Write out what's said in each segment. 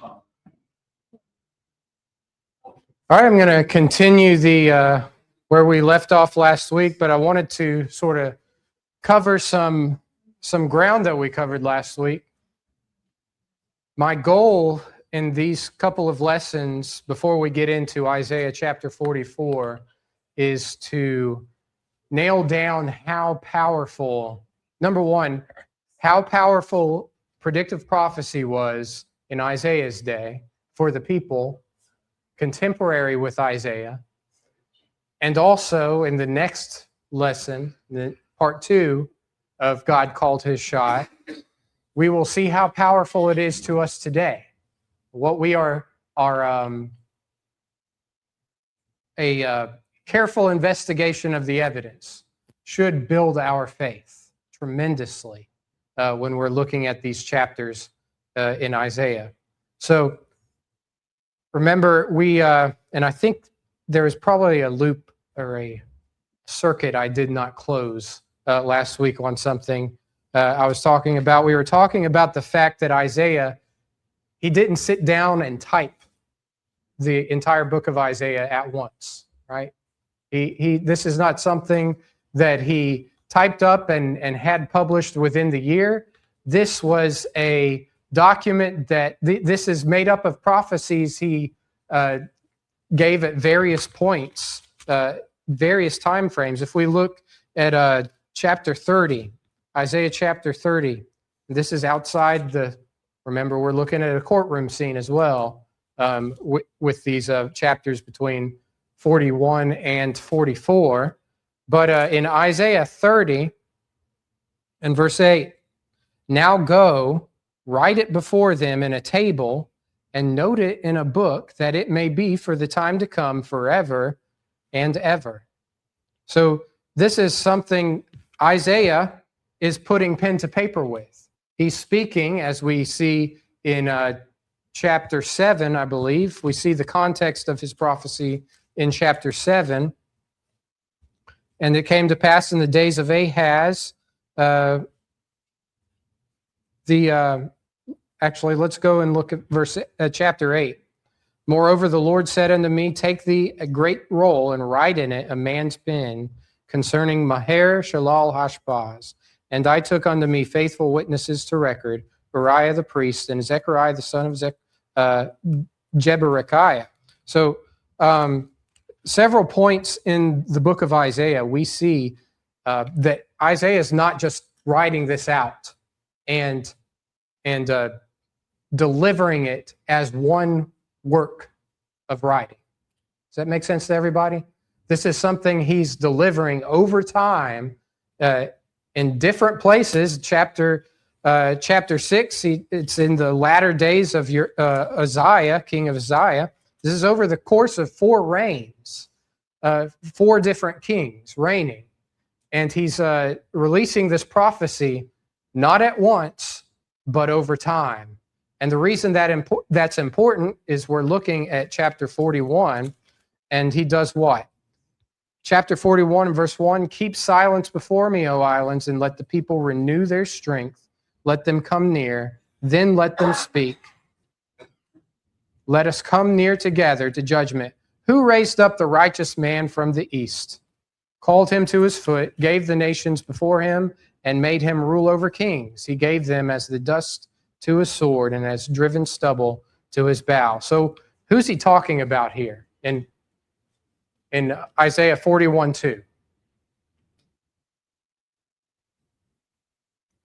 All right, I'm going to continue the where we left off last week, but I wanted to sort of cover some ground that we covered last week. My goal in these couple of lessons before we get into Isaiah chapter 44 is to nail down how powerful, number one, how powerful predictive prophecy was in Isaiah's day for the people contemporary with Isaiah. And also in the next lesson, part 2 of God Called His Shot, we will see how powerful it is to us today. What we are a careful investigation of the evidence should build our faith tremendously when we're looking at these chapters in Isaiah. So remember, and I think there was probably a loop or a circuit I did not close last week on something I was talking about. We were talking about the fact that Isaiah, he didn't sit down and type the entire book of Isaiah at once, right? This is not something that he typed up and had published within the year. This was a document that this is made up of prophecies he gave at various points, various time frames. If we look at chapter 30, Isaiah chapter 30, this is outside remember, we're looking at a courtroom scene as well with these chapters between 41 and 44. But in Isaiah 30 and verse 8, now go, write it before them in a table, and note it in a book, that it may be for the time to come forever and ever. So this is something Isaiah is putting pen to paper with. He's speaking, as we see in chapter 7, I believe. We see the context of his prophecy in chapter 7. And it came to pass in the days of Ahaz, actually, let's go and look at chapter 8. Moreover, the Lord said unto me, take thee a great roll and write in it a man's pen concerning Maher Shalal Hashbaz. And I took unto me faithful witnesses to record, Uriah the priest and Zechariah the son of Jeberechiah. So several points in the book of Isaiah, we see that Isaiah is not just writing this out and delivering it as one work of writing. Does that make sense to everybody? This is something he's delivering over time in different places. Chapter 6, it's in the latter days of Uzziah, king of Uzziah. This is over the course of 4 reigns, 4 different kings reigning. And he's releasing this prophecy not at once, but over time. And the reason that's important is we're looking at chapter 41, and he does what? Chapter 41 verse 1, keep silence before me, O islands, and let the people renew their strength. Let them come near, then let them speak. Let us come near together to judgment. Who raised up the righteous man from the east, called him to his foot, gave the nations before him, and made him rule over kings? He gave them as the dust to his sword and as driven stubble to his bow. So who's he talking about here in Isaiah 41:2?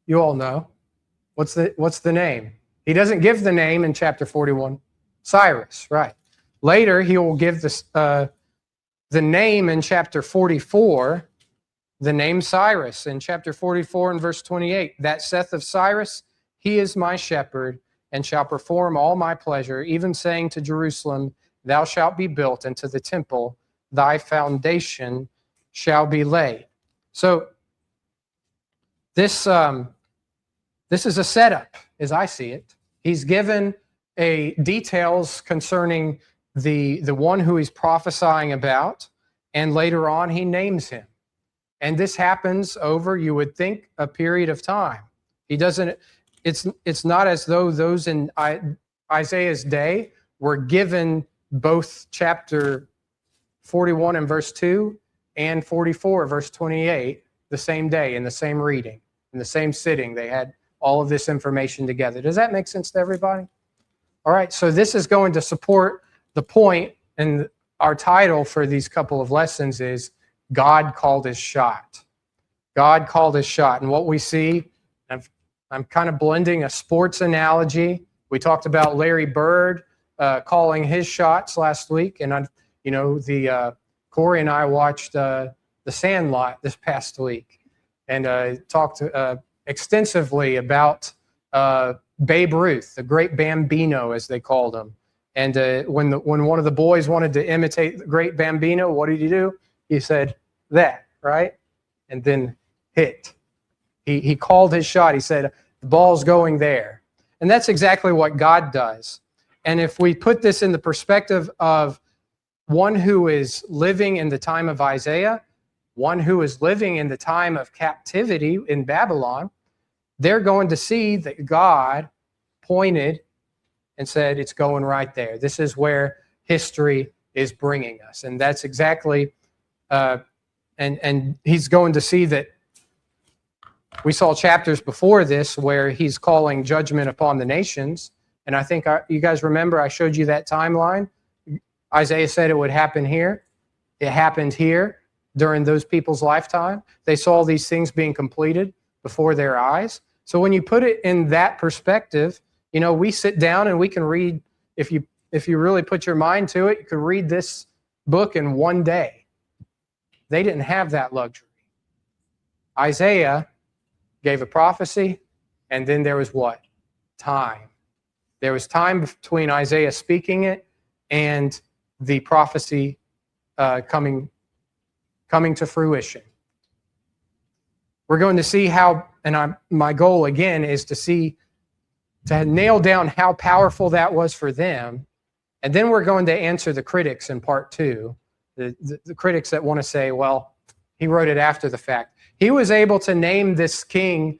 You all know. What's the name? He doesn't give the name in chapter 41. Cyrus, right. Later, he will give the name in chapter 44, the name Cyrus. In chapter 44 and verse 28, that saith of Cyrus, he is my shepherd, and shall perform all my pleasure, even saying to Jerusalem, thou shalt be built, and to the temple, thy foundation shall be laid. So this is a setup, as I see it. He's given details concerning the one who he's prophesying about, and later on he names him. And this happens over, you would think, a period of time. He doesn't. It's not as though those in Isaiah's day were given both chapter 41 and verse 2 and 44 verse 28 the same day in the same reading, in the same sitting. They had all of this information together. Does that make sense to everybody? All right, so this is going to support the point, and our title for these couple of lessons is God Called His Shot. God called His shot. And what we see, I'm kind of blending a sports analogy. We talked about Larry Bird calling his shots last week, and Corey and I watched The Sandlot this past week, and talked extensively about Babe Ruth, the great Bambino, as they called him. And when one of the boys wanted to imitate the great Bambino, what did he do? He said that, right? And then hit. He called his shot. He said, the ball's going there. And that's exactly what God does. And if we put this in the perspective of one who is living in the time of Isaiah, one who is living in the time of captivity in Babylon, they're going to see that God pointed and said, it's going right there. This is where history is bringing us. And that's exactly, and he's going to see that we saw chapters before this where he's calling judgment upon the nations. And I think you guys remember I showed you that timeline. Isaiah said it would happen here. It happened here during those people's lifetime. They saw these things being completed before their eyes. So when you put it in that perspective, we sit down and we can read, if you really put your mind to it, you could read this book in one day. They didn't have that luxury. Isaiah gave a prophecy, and then there was what? Time. There was time between Isaiah speaking it and the prophecy coming to fruition. We're going to see how, and my goal again is to nail down how powerful that was for them, and then we're going to answer the critics in part 2, the critics that want to say, well, he wrote it after the fact. He was able to name this king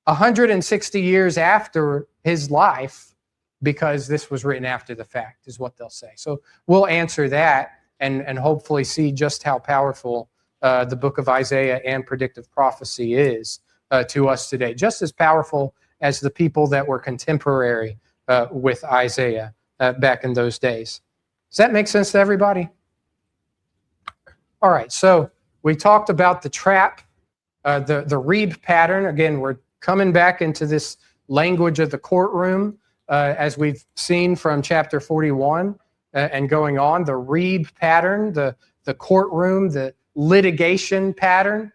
160 years after his life because this was written after the fact, is what they'll say. So we'll answer that and hopefully see just how powerful the book of Isaiah and predictive prophecy is to us today. Just as powerful as the people that were contemporary with Isaiah back in those days. Does that make sense to everybody? All right, so we talked about the trap, the reeb pattern. Again, we're coming back into this language of the courtroom, as we've seen from chapter 41 and going on. The reeb pattern, the courtroom, the litigation pattern.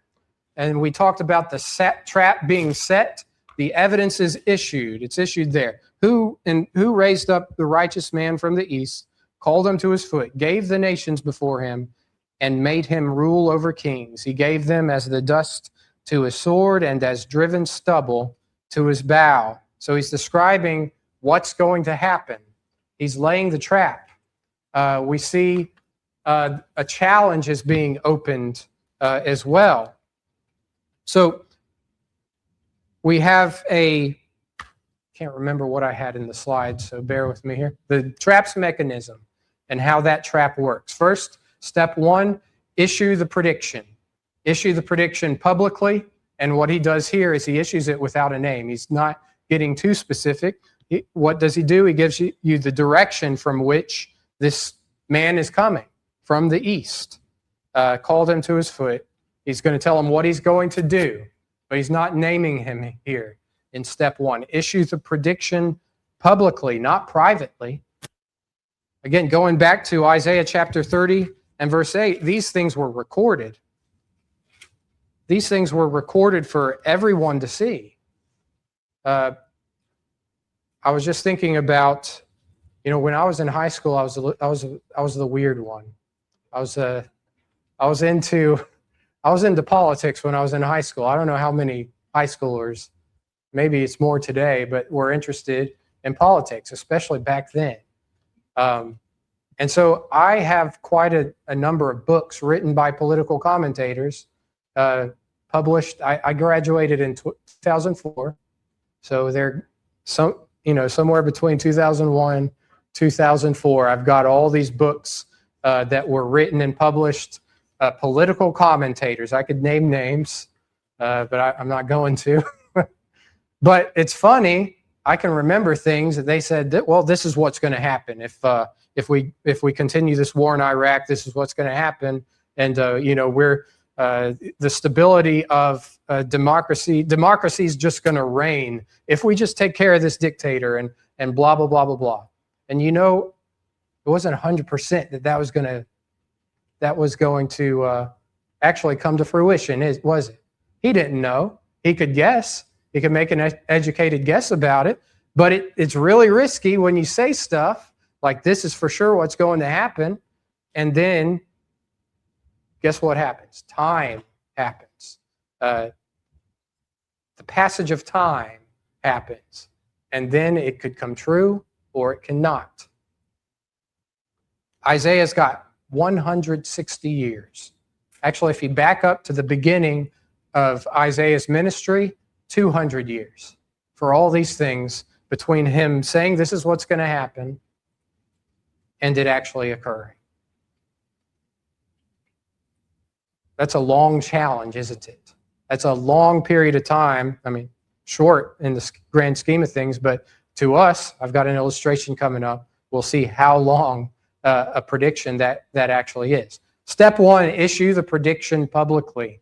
And we talked about the trap being set. The evidence is issued. It's issued there. Who raised up the righteous man from the east, called him to his foot, gave the nations before him, and made him rule over kings. He gave them as the dust to his sword and as driven stubble to his bow. So he's describing what's going to happen. He's laying the trap. We see a challenge is being opened as well. So we have can't remember what I had in the slides, so bear with me here. The trap's mechanism and how that trap works. First, step 1, issue the prediction. Issue the prediction publicly, and what he does here is he issues it without a name. He's not getting too specific. What does he do? He gives you the direction from which this man is coming, from the east. Called him to his foot. He's going to tell him what he's going to do, but he's not naming him here in step 1. Issue the prediction publicly, not privately. Again, going back to Isaiah chapter 30 and verse 8, these things were recorded. These things were recorded for everyone to see. I was just thinking about, when I was in high school, I was the weird one. I was into politics when I was in high school. I don't know how many high schoolers, maybe it's more today, but were interested in politics, especially back then. And so I have quite a number of books written by political commentators, published. I graduated in 2004, so somewhere between 2001, 2004. I've got all these books that were written and published, political commentators. I could name names, but I'm not going to. But it's funny. I can remember things that they said that, well, this is what's going to happen if we continue this war in Iraq. This is what's going to happen, and we're the stability of democracy. Democracy is just going to reign if we just take care of this dictator and blah blah blah blah blah. And it wasn't 100% that was going to actually come to fruition, was it? He didn't know. He could guess. He could make an educated guess about it, but it's really risky when you say stuff like this is for sure what's going to happen, and then guess what happens? Time happens. The passage of time happens, and then it could come true or it cannot. Isaiah's got 160 years. Actually, if you back up to the beginning of Isaiah's ministry, 200 years for all these things between him saying this is what's going to happen and it actually occurring. That's a long challenge, isn't it? That's a long period of time. I mean, short in the grand scheme of things, but to us, I've got an illustration coming up. We'll see how long a prediction that actually is. Step one, issue the prediction publicly.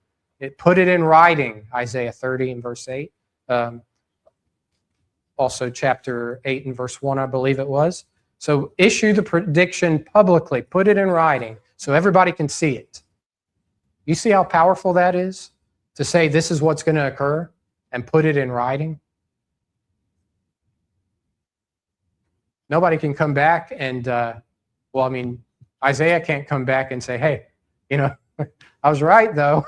Put it in writing, Isaiah 30 and verse 8. Also chapter 8 and verse 1, I believe it was. So issue the prediction publicly. Put it in writing so everybody can see it. You see how powerful that is? To say this is what's going to occur and put it in writing. Nobody can come back and, Isaiah can't come back and say, hey, I was right though.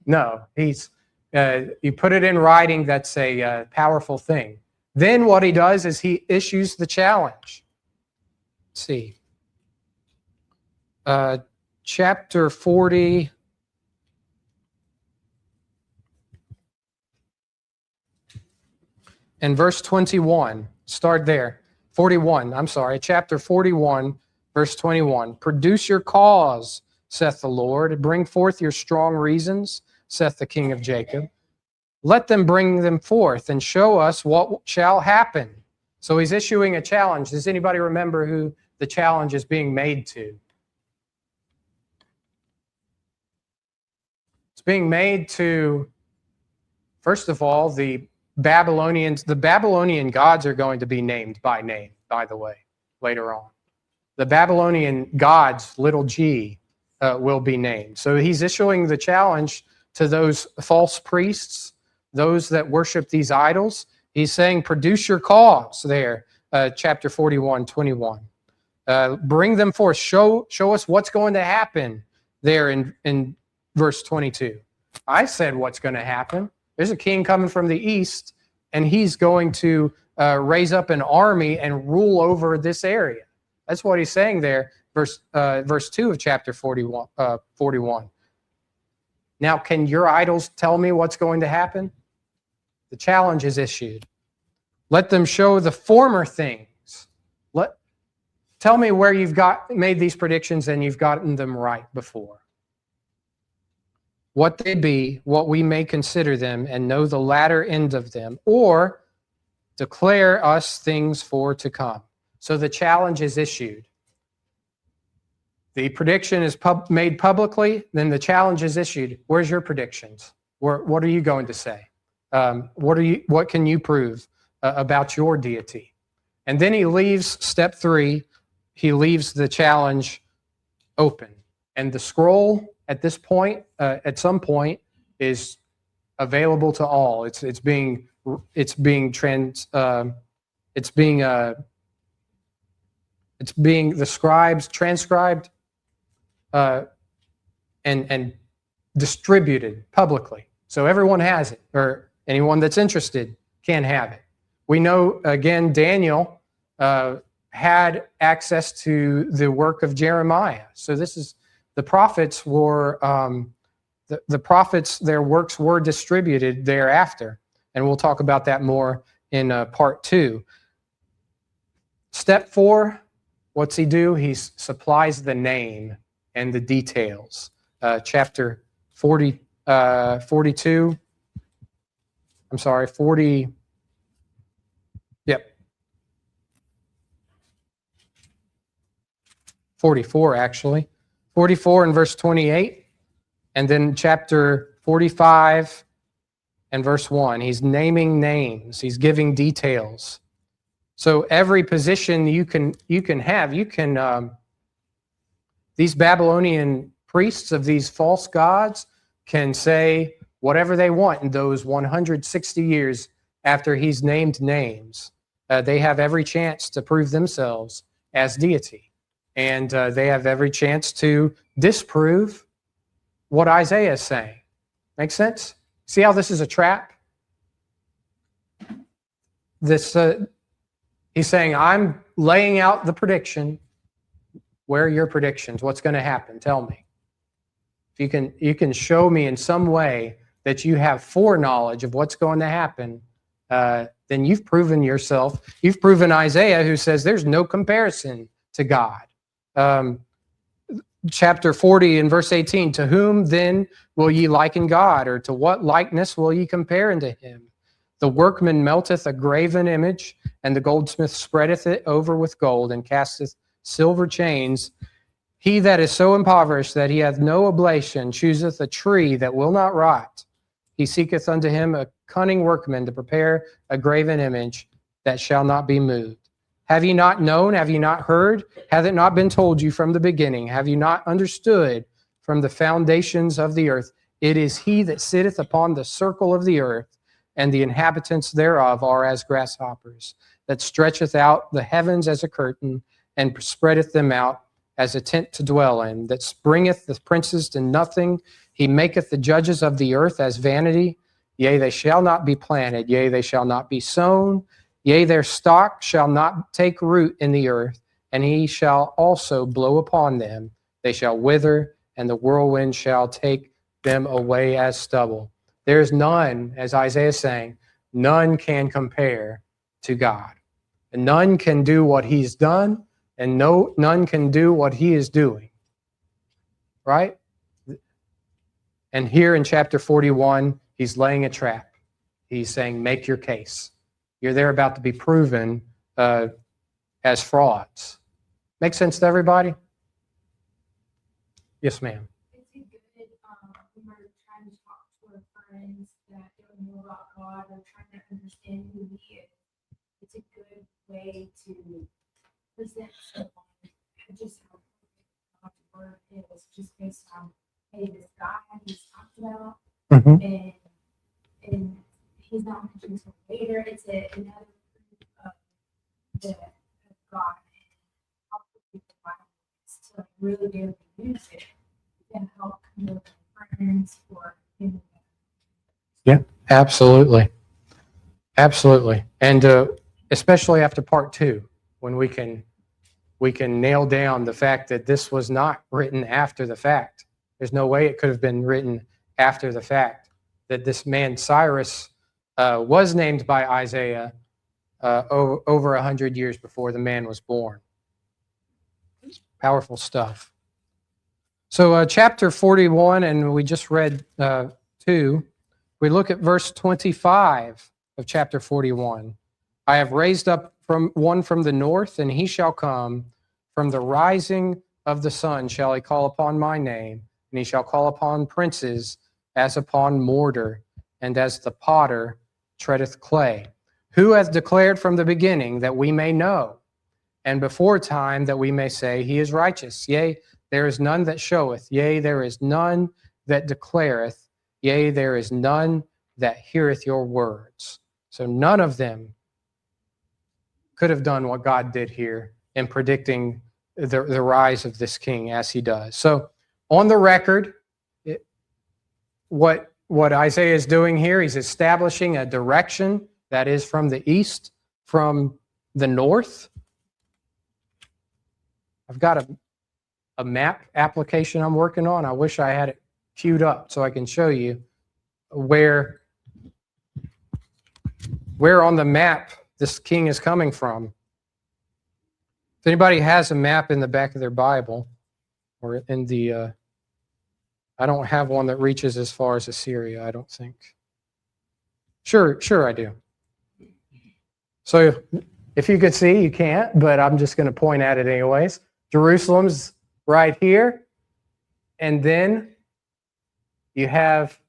No, you put it in writing, that's a powerful thing. Then what he does is he issues the challenge. Let's see. Chapter 40. And verse 21. Start there. 41, I'm sorry. Chapter 41, verse 21. Produce your cause, saith the Lord. Bring forth your strong reasons, saith the King of Jacob. Let them bring them forth and show us what shall happen. So he's issuing a challenge. Does anybody remember who the challenge is being made to? It's being made to, first of all, the Babylonians. The Babylonian gods are going to be named by name, by the way, later on. The Babylonian gods, little g, will be named. So he's issuing the challenge to those false priests, those that worship these idols. He's saying, produce your cause there, chapter 41, 21. Bring them forth. Show us what's going to happen there in verse 22. I said what's going to happen. There's a king coming from the east, and he's going to raise up an army and rule over this area. That's what he's saying there, verse 2 of chapter 41. Now, can your idols tell me what's going to happen? The challenge is issued. Let them show the former things. Tell me where you've made these predictions and you've gotten them right before. What they be, what we may consider them, and know the latter end of them, or declare us things for to come. So the challenge is issued. The prediction is made publicly, then the challenge is issued. Where's your predictions? What are you going to say? What can you prove about your deity? And then he leaves step 3. He leaves the challenge open, and the scroll at this point, at some point, is available to all. It's being the scribes transcribed and distributed publicly. So everyone has it, or anyone that's interested can have it. We know, again, Daniel had access to the work of Jeremiah. So this is, the prophets were, the prophets, their works were distributed thereafter. And we'll talk about that more in part 2. Step 4, what's he do? He supplies the name and the details. Chapter 40, 42, I'm sorry, 40, yep, 44 actually. 44 and verse 28, and then chapter 45 and verse 1. He's naming names. He's giving details. So every position you can have, these Babylonian priests of these false gods can say whatever they want in those 160 years after he's named names. They have every chance to prove themselves as deity. And they have every chance to disprove what Isaiah is saying. Make sense? See how this is a trap? This he's saying, I'm laying out the prediction. Where are your predictions? What's going to happen? Tell me. If you can show me in some way that you have foreknowledge of what's going to happen, then you've proven yourself. You've proven Isaiah, who says there's no comparison to God. Chapter 40 and verse 18, to whom then will ye liken God, or to what likeness will ye compare unto him? The workman melteth a graven image, and the goldsmith spreadeth it over with gold, and casteth silver chains. He that is so impoverished that he hath no oblation chooseth a tree that will not rot. He seeketh unto him a cunning workman to prepare a graven image that shall not be moved. Have ye not known? Have ye not heard? Hath it not been told you from the beginning? Have you not understood from the foundations of the earth? It is he that sitteth upon the circle of the earth, and the inhabitants thereof are as grasshoppers, that stretcheth out the heavens as a curtain, and spreadeth them out as a tent to dwell in, that bringeth the princes to nothing. He maketh the judges of the earth as vanity. Yea, they shall not be planted. Yea, they shall not be sown. Yea, their stock shall not take root in the earth, and he shall also blow upon them. They shall wither, and the whirlwind shall take them away as stubble. There is none, as Isaiah is saying, none can compare to God. And none can do what he's done, and none can do what he is doing. Right? And here in chapter 41, he's laying a trap. He's saying, make your case. They're about to be proven as frauds. Make sense to everybody? Yes, ma'am. It's a good, when we're trying to talk to our friends that don't know about God or trying to understand who he is, it's a good way to present someone just how God's word is, just based on, hey, this guy he's talked about, and he's not mentioned until later. It's another proof of God and how the Bible is to really be able to use it to help friends or things. Yeah, absolutely. Absolutely. And especially after part 2, when we can nail down the fact that this was not written after the fact. There's no way it could have been written after the fact, that this man Cyrus was named by Isaiah over 100 years before the man was born. Powerful stuff. So chapter 41, and we just read 2. We look at verse 25 of chapter 41. I have raised up one from the north, and he shall come. From the rising of the sun shall he call upon my name, and he shall call upon princes as upon mortar, and as the potter treadeth clay. Who hath declared from the beginning, that we may know, and before time that we may say, he is righteous? Yea, there is none that showeth. Yea, there is none that declareth. Yea, there is none that heareth your words. So none of them could have done what God did here in predicting the rise of this king as he does. So on the record, what Isaiah is doing here, he's establishing a direction that is from the east, from the north. I've got a map application I'm working on. I wish I had it queued up so I can show you where on the map this king is coming from. If anybody has a map in the back of their Bible, or in the, I don't have one that reaches as far as Assyria, I don't think. Sure, I do. So if you could see, you can't, but I'm just going to point at it anyways. Jerusalem's right here, and then you have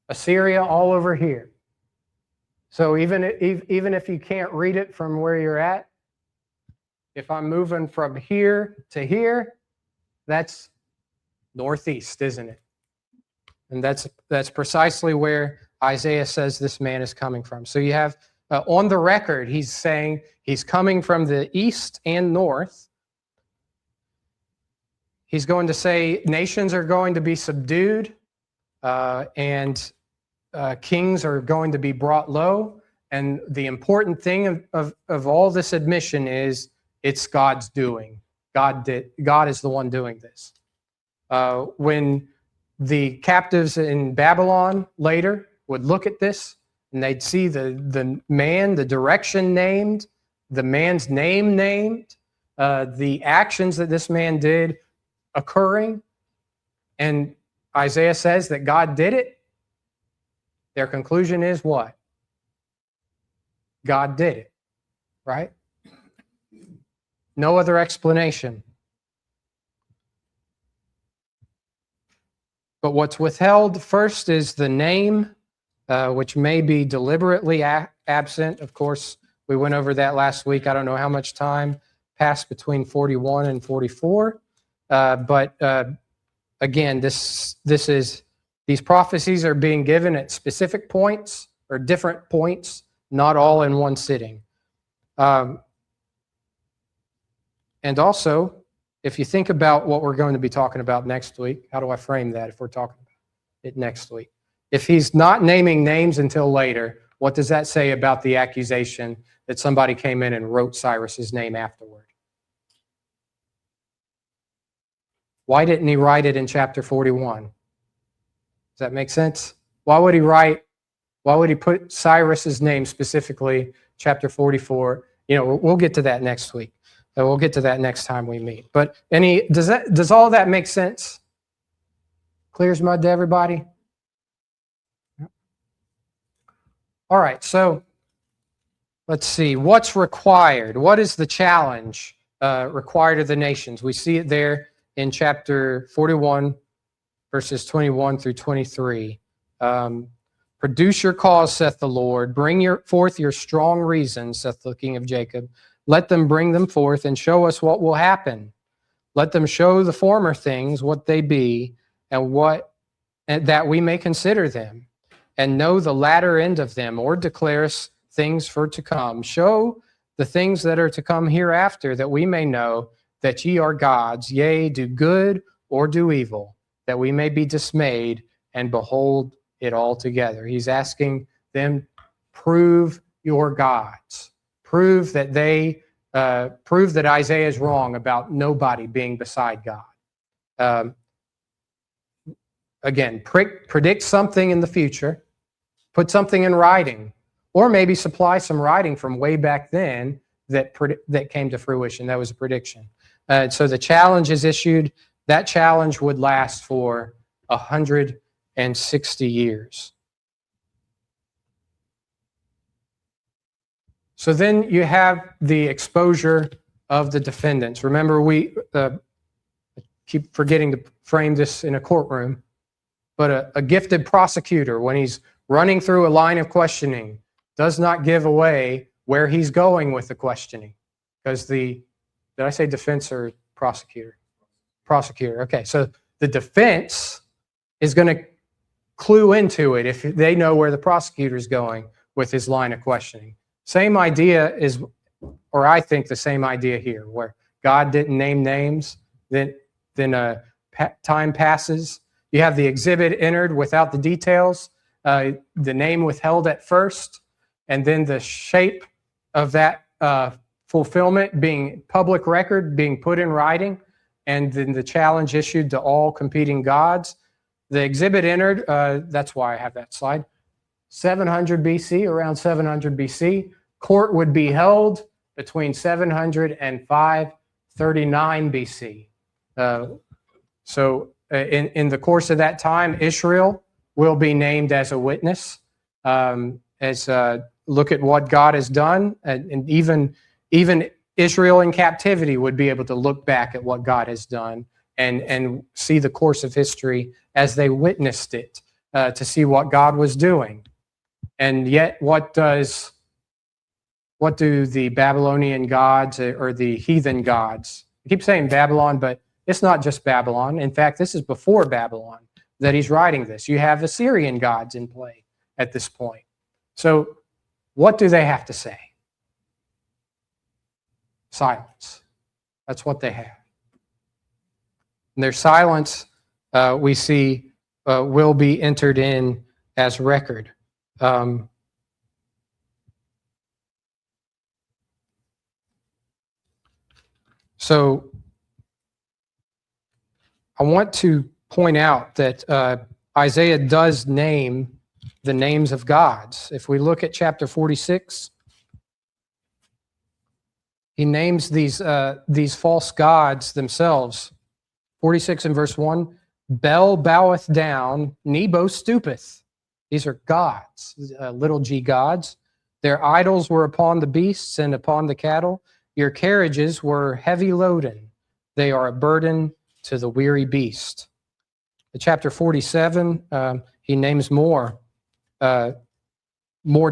Assyria all over here. So even if you can't read it from where you're at, if I'm moving from here to here, that's northeast, isn't it? And that's precisely where Isaiah says this man is coming from. So you have on the record, he's saying he's coming from the east and north. He's going to say nations are going to be subdued, and kings are going to be brought low. And the important thing of all this admission is it's God's doing. God is the one doing this. When the captives in Babylon later would look at this, and they'd see the man, the direction named, the man's name named, the actions that this man did occurring, and Isaiah says that God did it, their conclusion is what? God did it, right? No other explanation. But what's withheld first is the name, which may be deliberately absent. Of course, we went over that last week. I don't know how much time passed between 41 and 44. But again, these prophecies are being given at specific points or different points, not all in one sitting. And also, if you think about what we're going to be talking about next week, how do I frame that if we're talking about it next week? If he's not naming names until later, what does that say about the accusation that somebody came in and wrote Cyrus's name afterward? Why didn't he write it in chapter 41? Does that make sense? Why would he put Cyrus's name specifically, chapter 44? We'll get to that next week. We'll get to that next time we meet. But does all that make sense? Clear as mud to everybody? All right, so let's see. What's required? What is the challenge required of the nations? We see it there in chapter 41, verses 21 through 23. Produce your cause, saith the Lord. Bring forth your strong reasons, saith the King of Jacob. Let them bring them forth and show us what will happen. Let them show the former things what they be, and that we may consider them, and know the latter end of them, or declare us things for to come. Show the things that are to come hereafter, that we may know that ye are gods, yea, do good or do evil, that we may be dismayed and behold it all together. He's asking them, prove your gods. Prove that Isaiah is wrong about nobody being beside God. Again, predict something in the future, put something in writing, or maybe supply some writing from way back then that came to fruition. That was a prediction. So the challenge is issued. That challenge would last for 160 years. So then you have the exposure of the defendants. Remember, we keep forgetting to frame this in a courtroom, but a gifted prosecutor, when he's running through a line of questioning, does not give away where he's going with the questioning. Because did I say defense or prosecutor? Prosecutor. Okay, so the defense is going to clue into it if they know where the prosecutor is going with his line of questioning. Same idea is, or I think the same idea here, where God didn't name names, then time passes. You have the exhibit entered without the details, the name withheld at first, and then the shape of that fulfillment being public record, being put in writing, and then the challenge issued to all competing gods. The exhibit entered, that's why I have that slide, 700 BC, around 700 BC. court would be held between 700 and 539 BC. In the course of that time, Israel will be named as a witness, look at what God has done, and even Israel in captivity would be able to look back at what God has done and see the course of history as they witnessed it, to see what God was doing. And yet, what do the Babylonian gods or the heathen gods? I keep saying Babylon, but it's not just Babylon. In fact, this is before Babylon that he's writing this. You have Assyrian gods in play at this point. So what do they have to say? Silence. That's what they have. And their silence, we see, will be entered in as record. So I want to point out that Isaiah does name the names of gods. If we look at chapter 46, he names these false gods themselves. 46 and verse 1, Bel boweth down, Nebo stoopeth. These are gods, little g gods. Their idols were upon the beasts and upon the cattle. Your carriages were heavy loaden. They are a burden to the weary beast. In chapter 47, he names more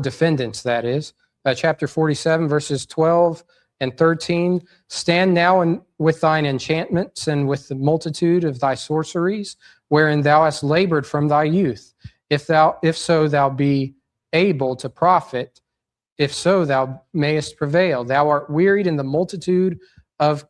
defendants, that is. Chapter 47, verses 12 and 13, stand now with thine enchantments and with the multitude of thy sorceries, wherein thou hast labored from thy youth. If so thou be able to profit, if so thou mayest prevail. Thou art wearied in the multitude of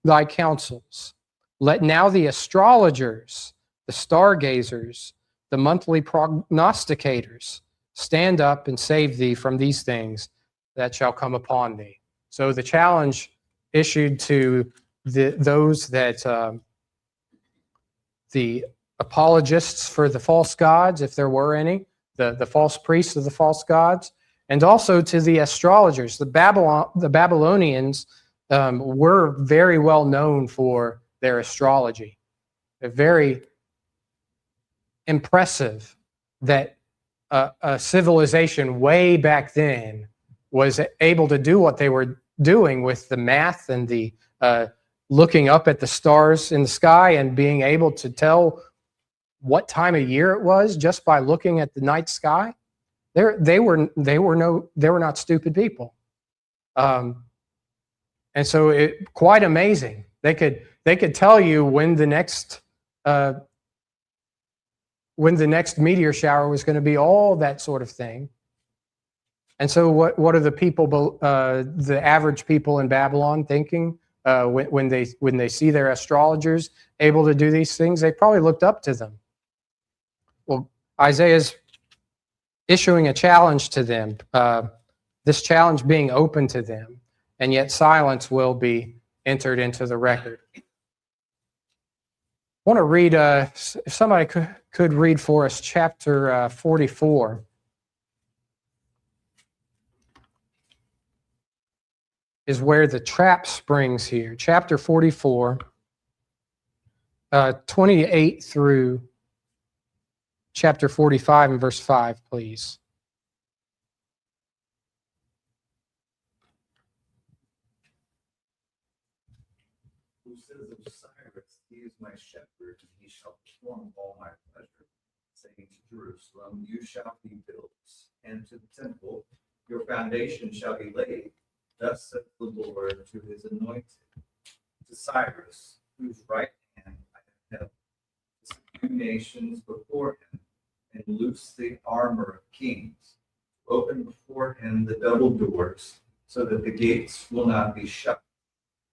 thy counsels. Let now the astrologers, the stargazers, the monthly prognosticators stand up and save thee from these things that shall come upon thee. So the challenge issued to those that the apologists for the false gods, if there were any, the false priests of the false gods, and also to the astrologers. The Babylonians were very well known for their astrology. They're very impressive that a civilization way back then was able to do what they were doing with the math and the looking up at the stars in the sky and being able to tell what time of year it was just by looking at the night sky. They were not stupid people, and so quite amazing. They could tell you when the next meteor shower was going to be, all that sort of thing. And so what are the people, the average people in Babylon thinking when they see their astrologers able to do these things? They probably looked up to them. Well, Isaiah's issuing a challenge to them, this challenge being open to them, and yet silence will be entered into the record. I want to read, if somebody could read for us chapter 44. Is where the trap springs here. Chapter 44, 28 through chapter 45 and verse 5, please. Who says of Cyrus, he is my shepherd, and he shall perform all my pleasure, saying to Jerusalem, you shall be built, and to the temple, your foundation shall be laid. Thus saith the Lord to his anointed, to Cyrus, whose right hand I have held, to subdue nations before him, and loose the armor of kings, open before him the double doors, so that the gates will not be shut.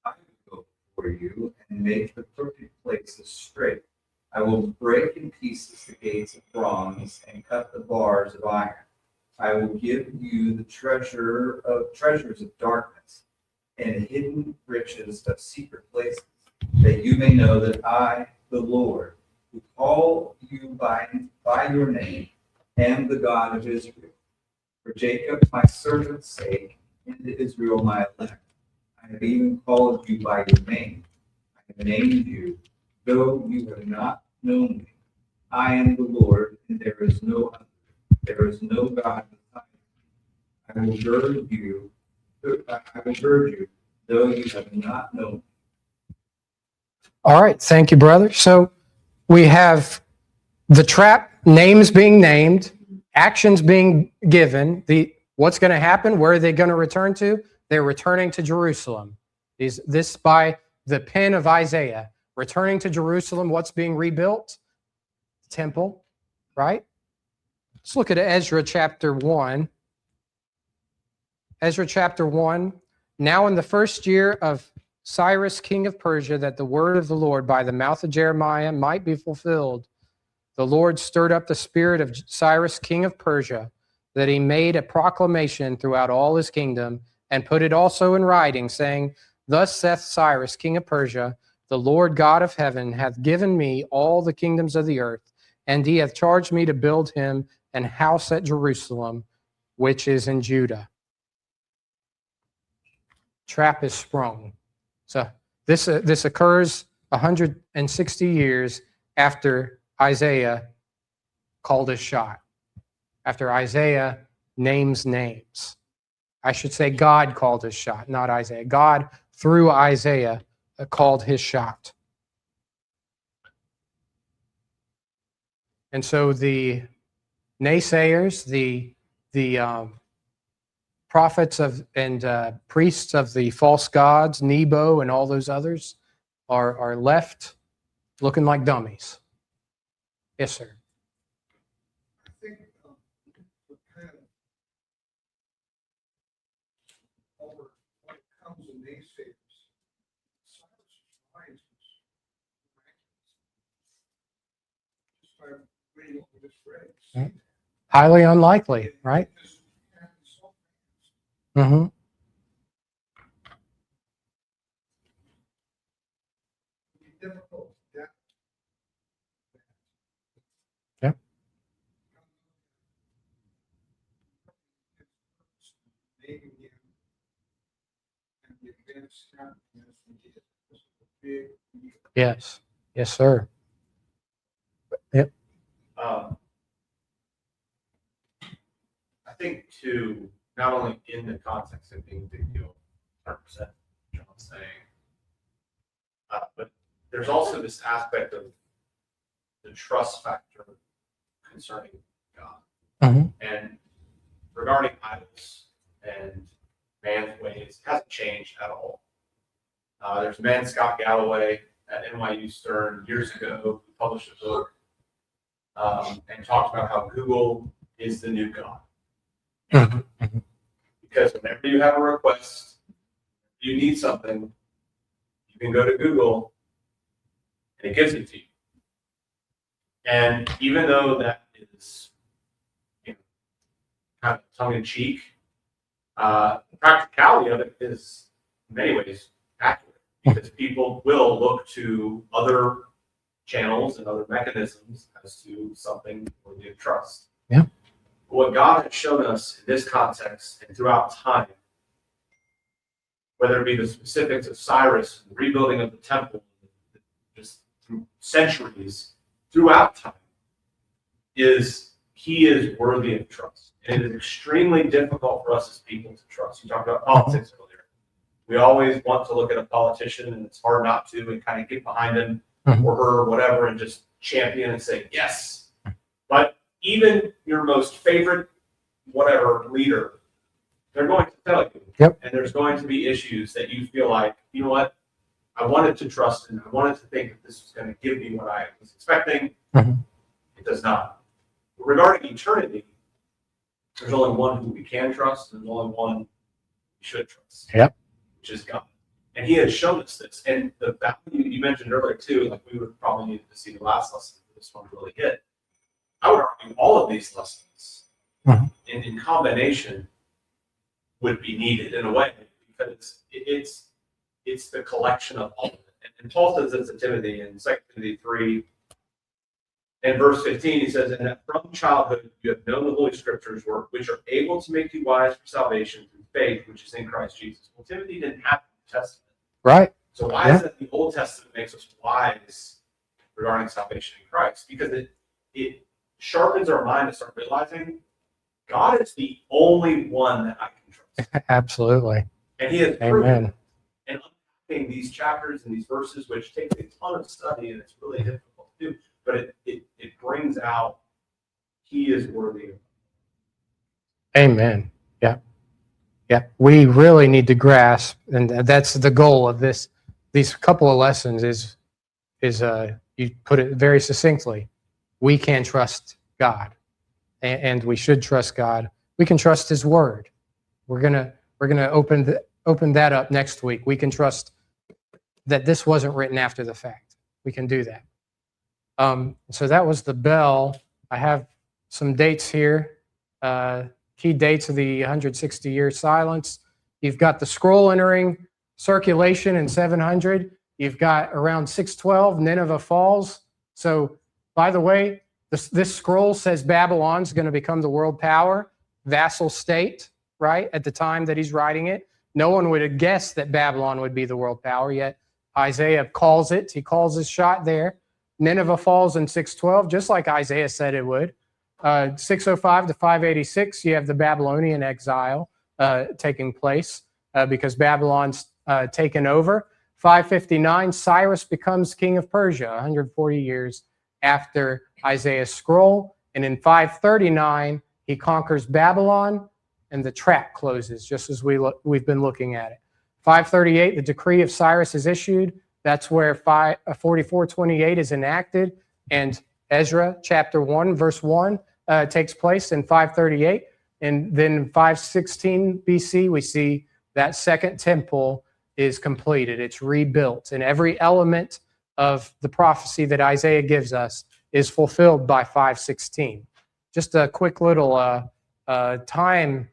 I will go before you and make the crooked places straight. I will break in pieces the gates of bronze and cut the bars of iron. I will give you the treasures of darkness and hidden riches of secret places, that you may know that I, the Lord, who call you by your name, am the God of Israel. For Jacob, my servant's sake, and Israel my elect. I have even called you by your name. I have named you, though you have not known me. I am the Lord, and there is no other. There is no God beside me. I will gird you, though you have not known me. All right. Thank you, brother. So we have the trap, names being named, actions being given. What's going to happen? Where are they going to return to? They're returning to Jerusalem. This by the pen of Isaiah. Returning to Jerusalem, what's being rebuilt? The temple, right? Let's look at Ezra chapter 1. Ezra chapter 1. Now in the first year of Cyrus, king of Persia, that the word of the Lord by the mouth of Jeremiah might be fulfilled, the Lord stirred up the spirit of Cyrus, king of Persia, that he made a proclamation throughout all his kingdom, and put it also in writing, saying, Thus saith Cyrus, king of Persia, the Lord God of heaven hath given me all the kingdoms of the earth, and he hath charged me to build him an house at Jerusalem, which is in Judah. Trap is sprung. So this occurs 160 years after Isaiah called his shot, after Isaiah names names. I should say God called his shot, not Isaiah. God, through Isaiah, called his shot. And so the naysayers, the prophets and priests of the false gods, Nebo and all those others, are left looking like dummies. Yes, sir. I think the kind of over when it comes to naysayers, Cyrus' rise was miraculous. Just by reading over this phrase. Highly unlikely, right? Because it happened so fast. Mm-hmm. It'd be difficult to doubt Yeah. naming him and the events happening as we did. This was a big deal. Yes. Yes, sir. Yep. I think too, not only in the context of being a big deal, 100%, John's saying, but there's also this aspect of the trust factor concerning God. Mhm. And regarding idols and man's ways, it hasn't changed at all. There's a man, Scott Galloway, at NYU Stern years ago, who published a book and talked about how Google is the new God. Mhm. Because whenever you have a request, you need something, you can go to Google and it gives it to you. And even though that is kind of tongue in cheek, the practicality of it is in many ways accurate because people will look to other channels and other mechanisms as to something worthy of trust. Yeah. What God has shown us in this context and throughout time, whether it be the specifics of Cyrus, the rebuilding of the temple, just through centuries, throughout time, is he is worthy of trust. And it is extremely difficult for us as people to trust. You talked about politics earlier. We always want to look at a politician, and it's hard not to, and kind of get behind him or her or whatever, and just champion and say, yes. But even your most favorite, whatever, leader, they're going to tell you. Yep. And there's going to be issues that you feel like, you know what, I wanted to trust and I wanted to think that this was going to give me what I was expecting. Mhm. It does not. Regarding eternity, there's only one who we can trust, and there's only one we should trust. Yep. Which is God. And he has shown us this. And the value you mentioned earlier too, like we would probably need to see the last lesson for this one really hit. I would argue all of these lessons in combination would be needed in a way because it's the collection of all of it. And Paul says this to Timothy in 2 Timothy 3, In verse 15, he says, and that from childhood you have known the Holy Scriptures, which are able to make you wise for salvation through faith, which is in Christ Jesus. Well, Timothy didn't have the New Testament. Right. So why is it the Old Testament makes us wise regarding salvation in Christ? Because it sharpens our mind to start realizing God is the only one that I can trust. Absolutely. And he has proven Amen. it. And unpacking these chapters and these verses, which takes a ton of study and it's really difficult to do, but it brings out he is worthy of. Amen. Yeah. Yeah. We really need to grasp, and that's the goal of these couple of lessons is you put it very succinctly. We can trust God, and we should trust God. We can trust His Word. We're gonna open that up next week. We can trust that this wasn't written after the fact. We can do that. So that was the bell. I have some dates here. Key dates of the 160-year silence. You've got the scroll entering circulation in 700. You've got around 612, Nineveh falls. So, by the way, this scroll says Babylon's going to become the world power, vassal state, right, at the time that he's writing it. No one would have guessed that Babylon would be the world power, yet Isaiah calls it. He calls his shot there. Nineveh falls in 612, just like Isaiah said it would. 605 to 586, you have the Babylonian exile taking place because Babylon's taken over. 559, Cyrus becomes king of Persia, 140 years after Isaiah's scroll. And in 539, he conquers Babylon, and the trap closes, just as we've been looking at it. 538, the decree of Cyrus is issued. That's where 44:28 is enacted, and Ezra chapter 1, verse 1 takes place in 538. And then 516 BC, we see that second temple is completed. It's rebuilt, and every element of the prophecy that Isaiah gives us is fulfilled by 516. Just a quick little timeline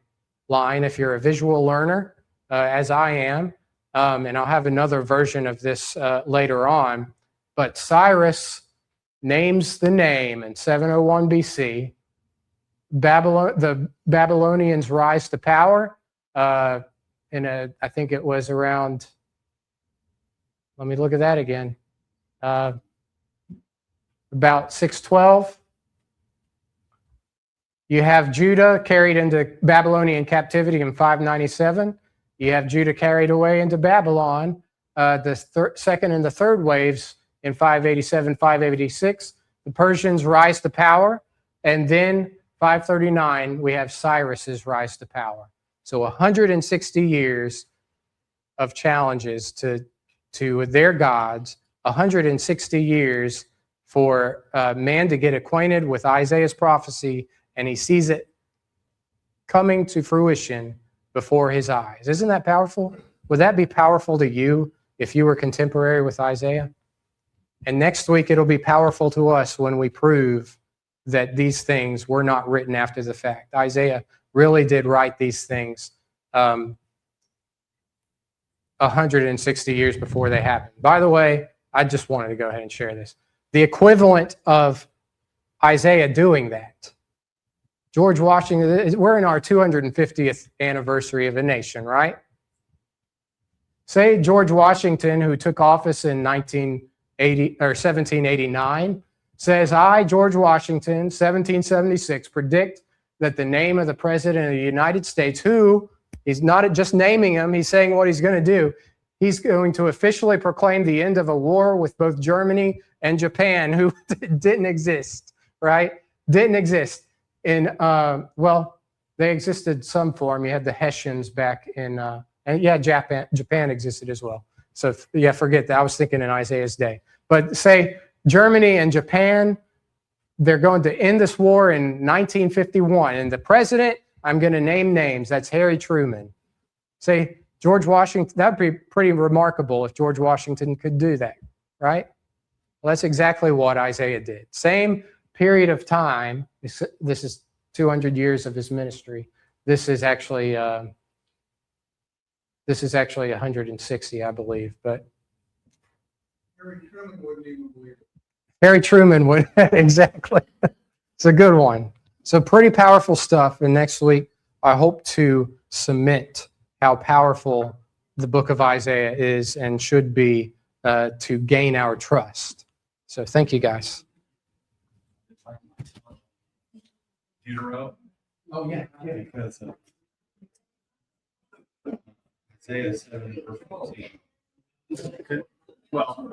if you're a visual learner, as I am, and I'll have another version of this later on. But Cyrus names the name in 701 BC. The Babylonians rise to power I think it was around, let me look at that again, about 612. You have Judah carried into Babylonian captivity in 597. You have Judah carried away into Babylon, the second and the third waves in 587, 586. The Persians rise to power, and then 539, we have Cyrus's rise to power. So 160 years of challenges to their gods, 160 years for man to get acquainted with Isaiah's prophecy, and he sees it coming to fruition before his eyes. Isn't that powerful? Would that be powerful to you if you were contemporary with Isaiah? And next week, it'll be powerful to us when we prove that these things were not written after the fact. Isaiah really did write these things 160 years before they happened. By the way, I just wanted to go ahead and share this. The equivalent of Isaiah doing that, George Washington, we're in our 250th anniversary of a nation, right? Say George Washington, who took office in 1789, says, I, George Washington, 1776, predict that the name of the President of the United States, who he's not just naming him, he's saying what he's going to do. He's going to officially proclaim the end of a war with both Germany and Japan, who didn't exist, right? Didn't exist. Well, they existed some form. You had the Hessians back in, and yeah, Japan existed as well. So yeah, forget that. I was thinking in Isaiah's day. But say Germany and Japan, they're going to end this war in 1951. And the president, I'm going to name names. That's Harry Truman. Say George Washington, that would be pretty remarkable if George Washington could do that, right? Well, that's exactly what Isaiah did. Same period of time. This is 200 years of his ministry. This is actually 160, I believe. But Harry Truman wouldn't even believe it. Harry Truman would, exactly. It's a good one. So pretty powerful stuff. And next week, I hope to submit how powerful the book of Isaiah is and should be to gain our trust. So thank you, guys. Deutero. Oh, yeah. Because Isaiah 7 verse 14. Well.